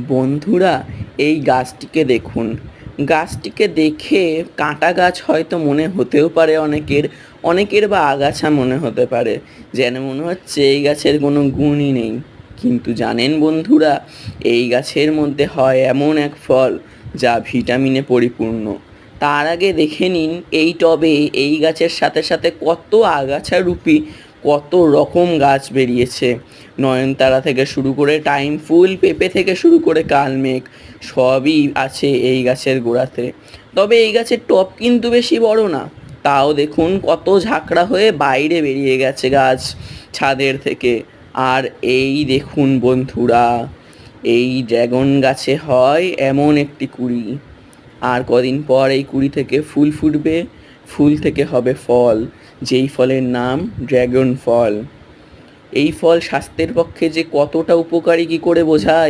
বন্ধুরা, এই গাছটিকে দেখুন। গাছটিকে দেখে কাঁটা গাছ হয়তো মনে হতেও পারে অনেকের, অনেকের বা আগাছা মনে হতে পারে, যেন মনে হচ্ছে এই গাছের কোনো গুণই নেই। কিন্তু জানেন বন্ধুরা, এই গাছের মধ্যে হয় এমন এক ফল যা ভিটামিনে পরিপূর্ণ। তার আগে দেখে নিন এই টবে এই গাছের সাথে সাথে কত আগাছারূপী কত রকম গাছ বেরিয়েছে। নয়নতারা থেকে শুরু করে টাইম ফুল, পেঁপে থেকে শুরু করে কালমেঘ, সবই আছে এই গাছের গোড়াতে। তবে এই গাছের টব কিন্তু বেশি বড় না, তাও দেখুন কত ঝাঁকড়া হয়ে বাইরে বেরিয়ে গেছে গাছ ছাদের থেকে। আর এই দেখুন বন্ধুরা, এই ড্রাগন গাছে হয় এমন একটি কুঁড়ি, আর কদিন পর এই কুঁড়ি থেকে ফুল ফুটবে, ফুল থেকে হবে ফল, যেই ফলের নাম ড্রাগন ফল। এই ফল স্বাস্থ্যের পক্ষে যে কতটা উপকারী কি করে বোঝাই।